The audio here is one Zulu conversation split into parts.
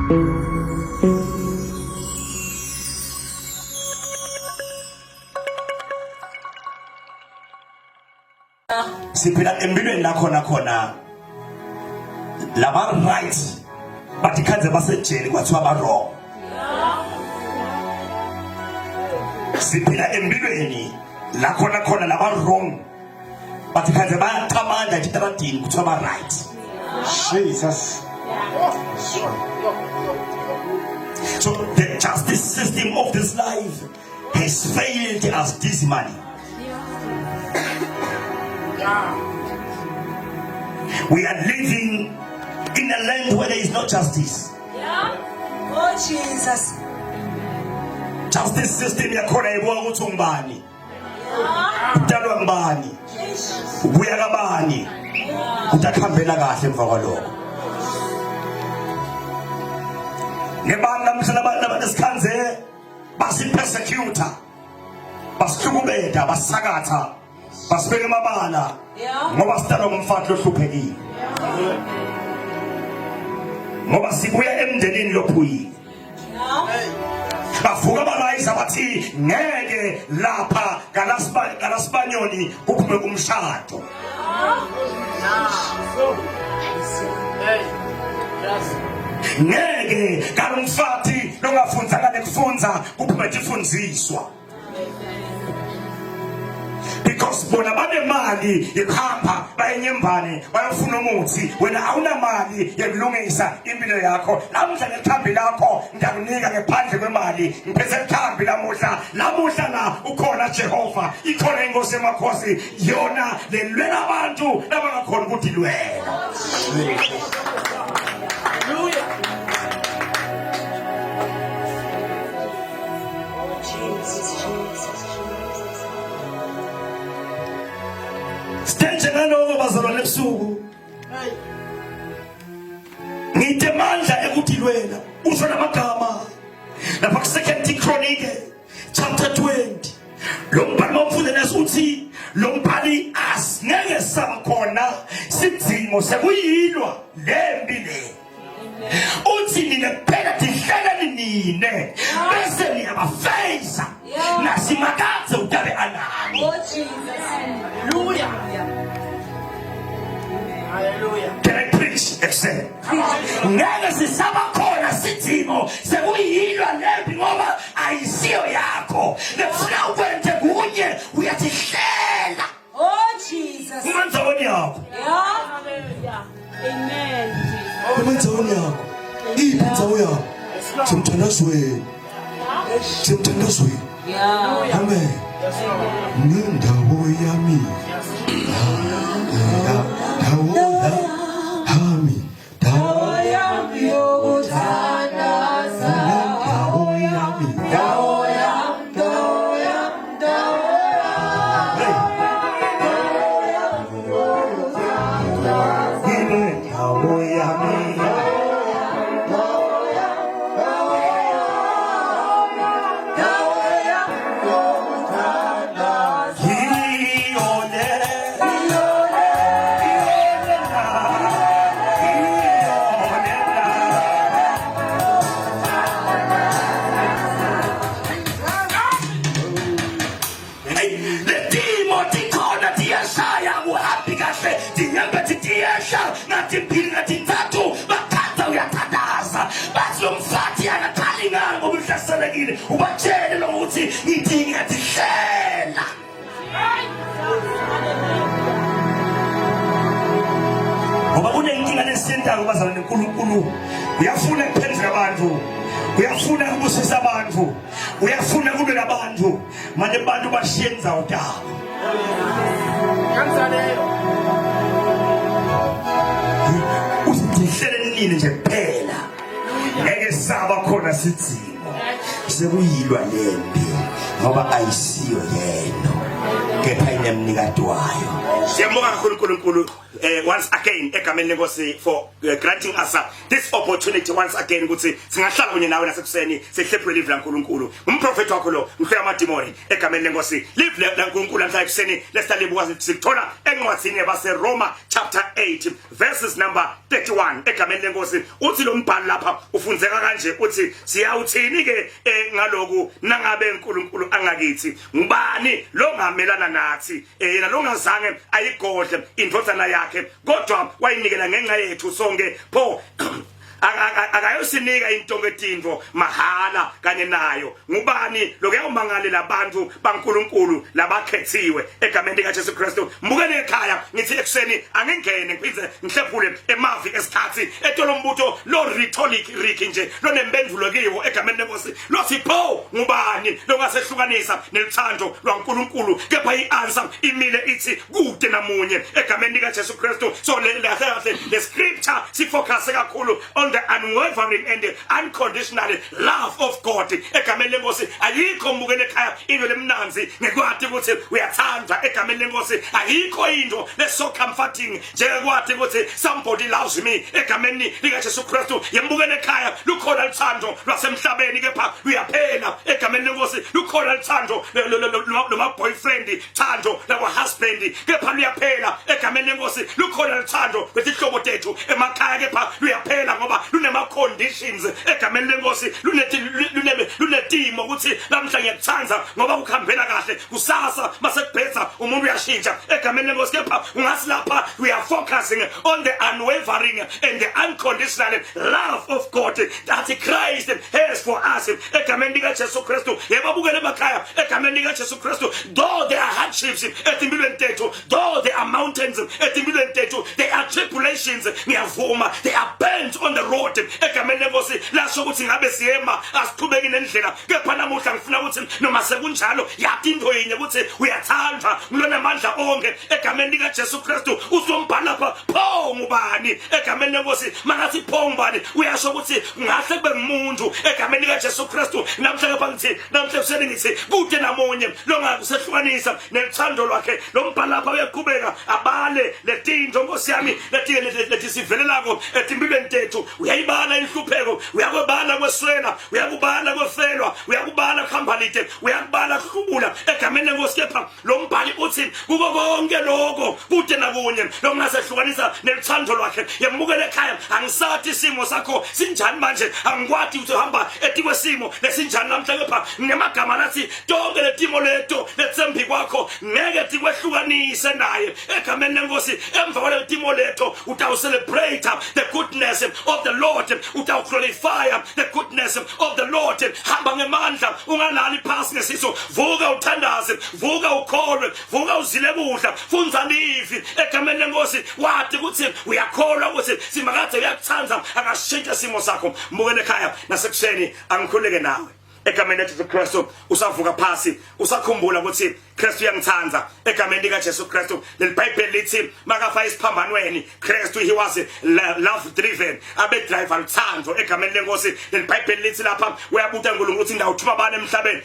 Siphila empilweni la khona laba right but ikhanze basejele kwathiwa ba wrong. Siphila empilweni la khona laba wrong but ikhanze bayaqhamanda etradini kuthiwa ba right. Jesus. So the justice system of this life has failed us dismally. We are living in a land where there is no justice. Oh Jesus. Justice system yakhona ibuka ukuthi ungubani. Udalwa ngubani. Ubuya kabani. Utakhambela kahle emva kwalokho. Ngebani namhla abantu esikhanze basipersecutor. Basihlukumeza, basakatha. Basibeka emabala ngoba sidalwa ngumfati lohluphekile. Ngoba sibuya emndenini lophuyile. Bavuka abalayisa bathi ngeke lapha kalasibanyoni kuphume kumshado. Ngeke kalomfati longafunza kale kufunza kuphume ifundziswa. Because bona banemali yekhamba bayenyembane bayofuna umuthi wena awunamali yekulungisa impilo yakho namhla nekhambi lakho ngiyakunika ngephandle kwemali ngiphethe ikhambi lamuhla la ukhona Jehova ikhona inkosi emakhosi yona lelwela abantu labangakhona ukuthi lwela. Hallelujah. Stenje ngaloko bazalwane ebusuku. Ngite mandla ekutilwela usho namagama lapha ku 2 Chronicle chapter 20. Lo mbhali mawufunde nasuthi lo mbhali asingeke samkhona sidingo sekuyilwa lembi le. Uthi nina kuphela dihlala nine bese niyabafeza nasimakaze utabe anani. Oh Jesus. Hallelujah. Hallelujah. Can I preach? Excellent. Ngeke sisaba khona sidingo sekuyilwa lembi ngoba ayisiyo yakho. Lefuna ukwenze kunye uyatihlela. Oh Jesus. Umenzoni yakho. Hallelujah. Amen. Umenzoni yakho. Ipinzawo yakho. Simthandazweni. Simthandazweni. Yeah. Amen. Nindawo yami. Ubatshele lokuthi ngidinga dihlela. Ngoba kunenkinga lesinta kubazalwane neNkulunkulu. Uyafuna ukuphendula abantu, uyafuna ukubusisa abantu, uyafuna kube nabantu, manje abantu bashiye indzawo yabo. Kanjalo usihlele nini nje kuphela. Ngeke saba khona sithi sekuyilwa lembi ngoba ayisiyo yena kepha inemnikati wayo. Siyabonga kakhulu uNkulunkulu once again egameni lenkosi for granting us this opportunity once again ukuthi singahlala kunye nawe nasekuseni sehlephule live laNkulunkulu. Umprofeti wakho lo Mkhwela Madimoni egameni lenkosi live laNkulunkulu namhla ekuseni lesitalibuka sithola encwadini yabase Roma chapter 8 verses number 31 egameni lenkosi uthi lo mbhalo lapha ufunzeka kanje uthi siyawuthini ke ngaloku nangabe uNkulunkulu angakithi ngubani lo ngamelana nathi yena lo ngazange ayigodle indodana yakhe kodwa wayinikela ngenxa yethu sonke pho akayosinika intonga etinvo mahala kanye nayo ngubani lokuyamangalela abantu baNkulunkulu labakhethiwe egameni likaJesu Kristu. Mbukeni ekhaya ngithi ekuseni angengene ngiphize ngihlephule emavi esikhathi etolombutho lo rhetoric nje lo nempendulo kiwo egameni lenkosi lo sipho ngubani longasehlukanisa nelithando lwaNkulunkulu kepha ianswer imile ithi kude namunye egameni likaJesu Kristu. So the scripture sifocus kakhulu on the unwavering and the unconditional love of God egameni lenkosi. Ayikho mbukeni ekhaya into lemnanzi ngekwathi ukuthi uyathandwa egameni lenkosi. Ayikho into leso comforting njengekwathi ukuthi somebody loves me egameni likaJesu Kristu. Yembukeni ekhaya lukhona uthando lwasemhlabeni kepha luyaphela egameni lenkosi. Lukhona uthando lo boyfriend thando labo husband kepha luyaphela egameni lenkosi. Lukhona uthando kwezihlobo tethu emakhaya kepha luyaphela ngoba lunema conditions egameni lenkosi. Lunetimo ukuthi namhla ngiyakuthanza ngoba ukuhambela kahle kusasa masekubhetha umuntu uyashintsha egameni lenkosi kepha ungasilapha we are focusing on the unwavering and the unconditional love of God that Christ has for us egameni likaJesu Kristu. Yebabukele emakhaya egameni likaJesu Kristu. Though there are hardships etimpilweni tethu, though there are mountains etimpilweni tethu, there are tribulations ngiyavuma, they are bent on the road egameni lenkosi. Lasho ukuthi ngabe siyema asiqhubeki nendlela kepha namuhla ngifuna ukuthi noma sekunjalo yathi into yinye ukuthi uyathandwa ngilonamandla onke egameni likaJesu Kristu. Uzombhala lapha pho ngubani egameni lenkosi. Mangathi pho ngubani uyasho ukuthi ngahle kube ngumuntu egameni likaJesu Kristu. Namhla kepha ngithi namhla kuseningithi kude namunye longasehlukanisa nelithando lwakhe. Lo mbhala lapha uyaqhubeka abale letinto Nkosi yami leti sivelelako etimpilweni tethu. Uyayibala inhlupheko, uyakubala kweswela, uyakubala kwefelwa, uyakubala kuhambalite, uyakubala kukhubula egameni lenkosi kepha lo mbhali uthi kuko konke lokho kude nakunye longasehlukanisa nelithando lwakhe. Yembukele ekhaya angisathi isimo sakho sinjani manje, angikwathi ukuthi uhamba etikwesimo lesinjani namhla kepha ngemagama lathi tonke letimo leto letsembi kwakho ngeke tikwehlukanise naye egameni lenkosi. Emva kwale timo leto utawucelebrate the goodness of the Lord, utawuglorify the goodness of the Lord. Hamba ngemandla ungalali phasi ngesiso, vuka uthandaze, vuka ukholwe, vuka uzile kudla, funza livi egameni lenkosi. Wathi ukuthi uyakholwa ukuthi simakade uyakuthanza akashintshe isimo sakho. Mbukele ekhaya nasekuseni angikhuleke nawe egameni likaJesu Kristu. Usavuka phasi usakhumbula ukuthi Kristu uyangithanza egameni likaJesu Kristu. LeBhayibheli lithi makafa isiphambanweni Kristu he was love driven, abe driver uthando egameni lenkosi. LeBhayibheli lithi lapha uyabuta uNkulunkulu ukuthi ndawuthuma bani emhlabeni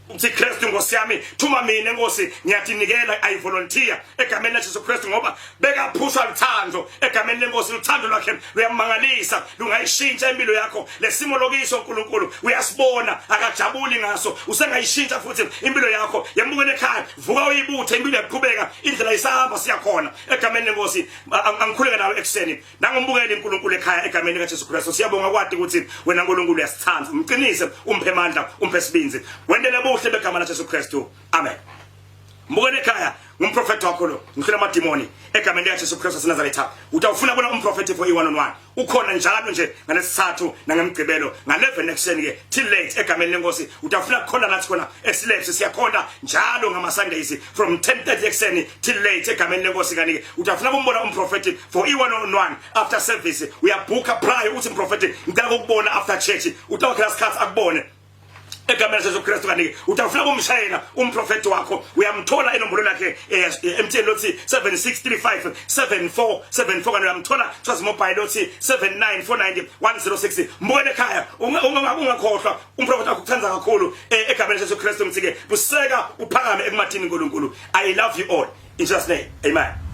uthi Kristu Nkosi yami thuma mina Nkosi ngiyatinikela I volunteer egameni likaJesu Kristu ngoba bekaphusha uthando egameni lenkosi. Uthando lwakhe luyamangalisa lungayishintsha impilo yakho. Lesimo lokiso uNkulunkulu uyasibona akajabuli ngaso usengayishintsha futhi impilo yakho. Yembukele ekhaya vuka uyibuthe impilo yaqhubeka indlela isahamba siyakhona egameni lenkosi. Angikhuleke nawe ekuseni nangombukele uNkulunkulu ekhaya egameni likaJesu Kristu. Siyabonga kwathi ukuthi wena uNkulunkulu uyasithanda, umqinise, umphe amandla, umphe isibinzi, wendele buhle begama laJesu Kristu. Amen. Mbukele ekhaya ngumprofeti wakho lo Mkhwela Madimoni egameni likaJesu Kristu waseNazaretha. Utawufuna kubona umprofeti for i-1-on-1 ukhona njalo nje ngalesithathu nangemgqibelo nga11 ekuseni ke till late egameni lenkosi. Utawufuna kukhona nathi khona esilapse siyakhona njalo ngama Sundays from 10:30 ekuseni till late egameni lenkosi. Kanike utawufuna kumbona umprofeti for i-1-on-1 after service. Uyabhuka prior uthi umprofeti ngicela ukubona after church. Utawukhala isikhathi akubone egameni likaJesu Kristu. Kanike utawufuna kumshayela umprofeti wakho uyamthola enombolo yakhe MTN lothi 7635 7474 kanti uyamthola Trust Mobile lothi 7949106. Mbukele ekhaya ungakhohlwa umprofeti wakho ukuthanza kakhulu egameni likaJesu Kristu. Mthike buseka uphakame ekumathini uNkulunkulu. I love you all in Jesus name. Amen.